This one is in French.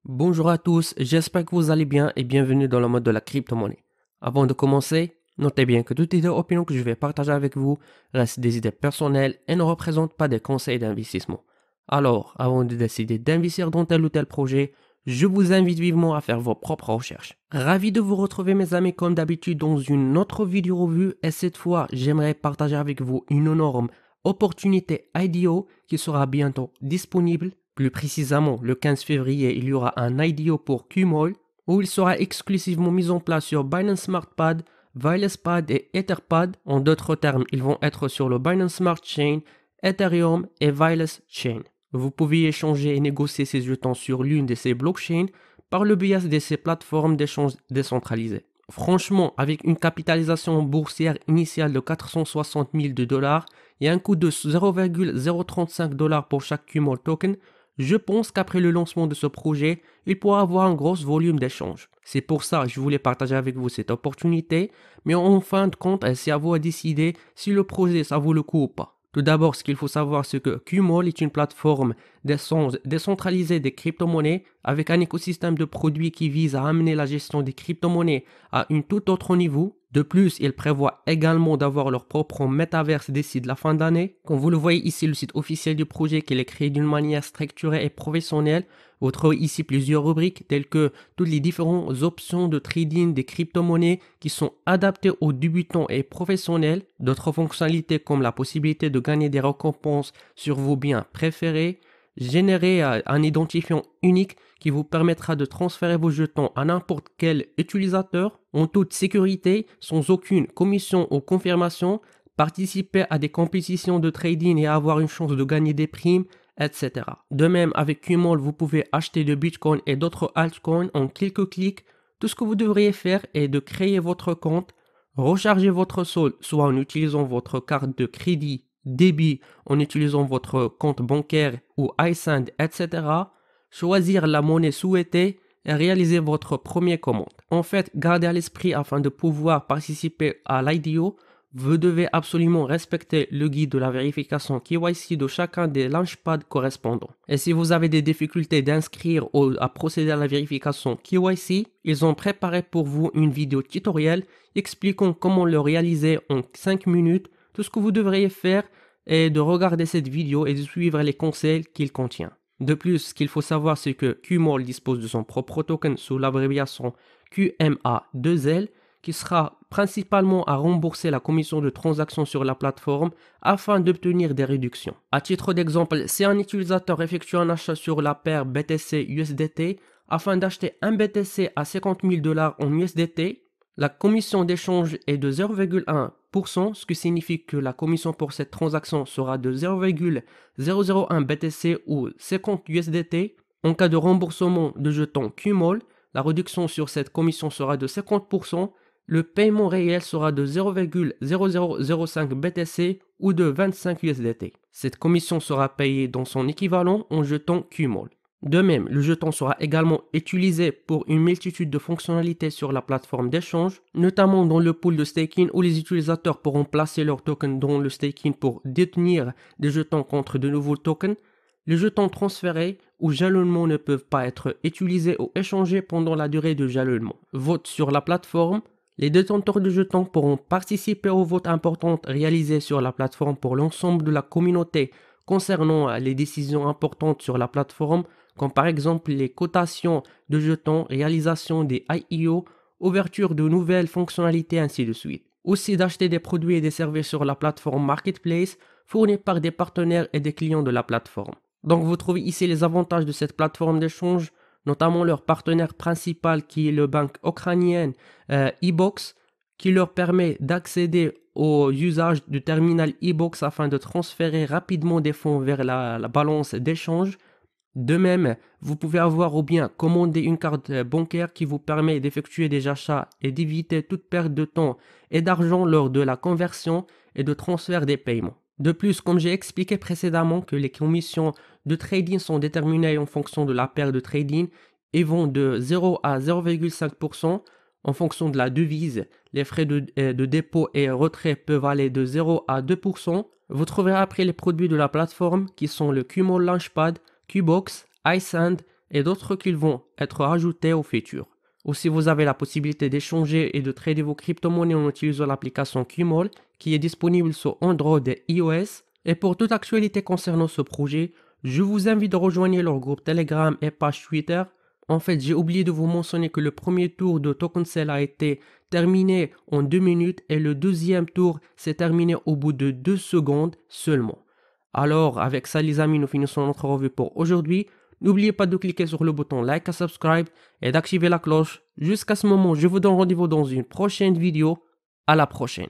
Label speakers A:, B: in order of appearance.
A: Bonjour à tous, j'espère que vous allez bien et bienvenue dans le mode de la crypto-monnaie. Avant de commencer, notez bien que toutes les opinions que je vais partager avec vous restent des idées personnelles et ne représentent pas des conseils d'investissement. Alors, avant de décider d'investir dans tel ou tel projet, je vous invite vivement à faire vos propres recherches. Ravi de vous retrouver mes amis comme d'habitude dans une autre vidéo revue et cette fois, j'aimerais partager avec vous une énorme opportunité IDO qui sera bientôt disponible. Plus précisément, le 15 février, il y aura un IDO pour Qmall où il sera exclusivement mis en place sur Binance Smart Pad, VilusPad et Etherpad. En d'autres termes, ils vont être sur le Binance Smart Chain, Ethereum et Vilus Chain. Vous pouvez échanger et négocier ces jetons sur l'une de ces blockchains par le biais de ces plateformes d'échange décentralisées. Franchement, avec une capitalisation boursière initiale de 460 000 $ et un coût de 0,035 $ pour chaque Qmall token, je pense qu'après le lancement de ce projet, il pourra avoir un gros volume d'échanges. C'est pour ça que je voulais partager avec vous cette opportunité, mais en fin de compte, c'est à vous de décider si le projet ça vaut le coup ou pas. Tout d'abord, ce qu'il faut savoir, c'est que Qmall est une plateforme d'échange décentralisée des crypto-monnaies avec un écosystème de produits qui vise à amener la gestion des crypto-monnaies à un tout autre niveau. De plus, ils prévoient également d'avoir leur propre métaverse d'ici de la fin d'année. Comme vous le voyez ici, le site officiel du projet qui est créé d'une manière structurée et professionnelle. Vous trouvez ici plusieurs rubriques telles que toutes les différentes options de trading des crypto-monnaies qui sont adaptées aux débutants et professionnels. D'autres fonctionnalités comme la possibilité de gagner des récompenses sur vos biens préférés. Générer un identifiant unique qui vous permettra de transférer vos jetons à n'importe quel utilisateur en toute sécurité, sans aucune commission ou confirmation, participer à des compétitions de trading et avoir une chance de gagner des primes, etc. De même, avec Qmall, vous pouvez acheter de Bitcoin et d'autres altcoins en quelques clics. Tout ce que vous devriez faire est de créer votre compte, recharger votre solde, soit en utilisant votre carte de crédit, débit, en utilisant votre compte bancaire ou iSend, etc. Choisir la monnaie souhaitée et réaliser votre première commande. En fait, gardez à l'esprit afin de pouvoir participer à l'IDO, vous devez absolument respecter le guide de la vérification KYC de chacun des launchpads correspondants. Et si vous avez des difficultés d'inscrire ou à procéder à la vérification KYC, ils ont préparé pour vous une vidéo tutoriel expliquant comment le réaliser en 5 minutes. Tout ce que vous devriez faire est de regarder cette vidéo et de suivre les conseils qu'il contient. De plus, ce qu'il faut savoir, c'est que Qmall dispose de son propre token sous l'abréviation QMA2L qui sera principalement à rembourser la commission de transaction sur la plateforme afin d'obtenir des réductions. À titre d'exemple, si un utilisateur effectue un achat sur la paire BTC-USDT afin d'acheter un BTC à 50 000 $ en USDT, la commission d'échange est de 0,1%, ce qui signifie que la commission pour cette transaction sera de 0,001 BTC ou 50 USDT. En cas de remboursement de jetons Qmall, la réduction sur cette commission sera de 50%. Le paiement réel sera de 0,0005 BTC ou de 25 USDT. Cette commission sera payée dans son équivalent en jetons Qmall. De même, le jeton sera également utilisé pour une multitude de fonctionnalités sur la plateforme d'échange, notamment dans le pool de staking où les utilisateurs pourront placer leurs tokens dans le staking pour détenir des jetons contre de nouveaux tokens. Les jetons transférés ou jalonnements ne peuvent pas être utilisés ou échangés pendant la durée de jalonnement. Vote sur la plateforme. Les détenteurs de jetons pourront participer aux votes importants réalisés sur la plateforme pour l'ensemble de la communauté concernant les décisions importantes sur la plateforme, comme par exemple les cotations de jetons, réalisation des IEO, ouverture de nouvelles fonctionnalités, ainsi de suite. Aussi d'acheter des produits et des services sur la plateforme Marketplace fournis par des partenaires et des clients de la plateforme. Donc vous trouvez ici les avantages de cette plateforme d'échange, notamment leur partenaire principal qui est le banque ukrainienne eBox, qui leur permet d'accéder au usage du terminal eBox afin de transférer rapidement des fonds vers la balance d'échange. De même, vous pouvez avoir ou bien commander une carte bancaire qui vous permet d'effectuer des achats et d'éviter toute perte de temps et d'argent lors de la conversion et de transfert des paiements. De plus, comme j'ai expliqué précédemment que les commissions de trading sont déterminées en fonction de la paire de trading et vont de 0 à 0,5%, En fonction de la devise, les frais de dépôt et retrait peuvent aller de 0 à 2%. Vous trouverez après les produits de la plateforme qui sont le Qmall Launchpad, Qbox, iSend et d'autres qui vont être ajoutés au futur. Aussi, vous avez la possibilité d'échanger et de trader vos crypto-monnaies en utilisant l'application Qmall qui est disponible sur Android et iOS. Et pour toute actualité concernant ce projet, je vous invite à rejoindre leur groupe Telegram et page Twitter. En fait, j'ai oublié de vous mentionner que le premier tour de token sale a été terminé en 2 minutes et le deuxième tour s'est terminé au bout de 2 secondes seulement. Alors, avec ça les amis, nous finissons notre revue pour aujourd'hui. N'oubliez pas de cliquer sur le bouton like et subscribe et d'activer la cloche. Jusqu'à ce moment, je vous donne rendez-vous dans une prochaine vidéo. À la prochaine.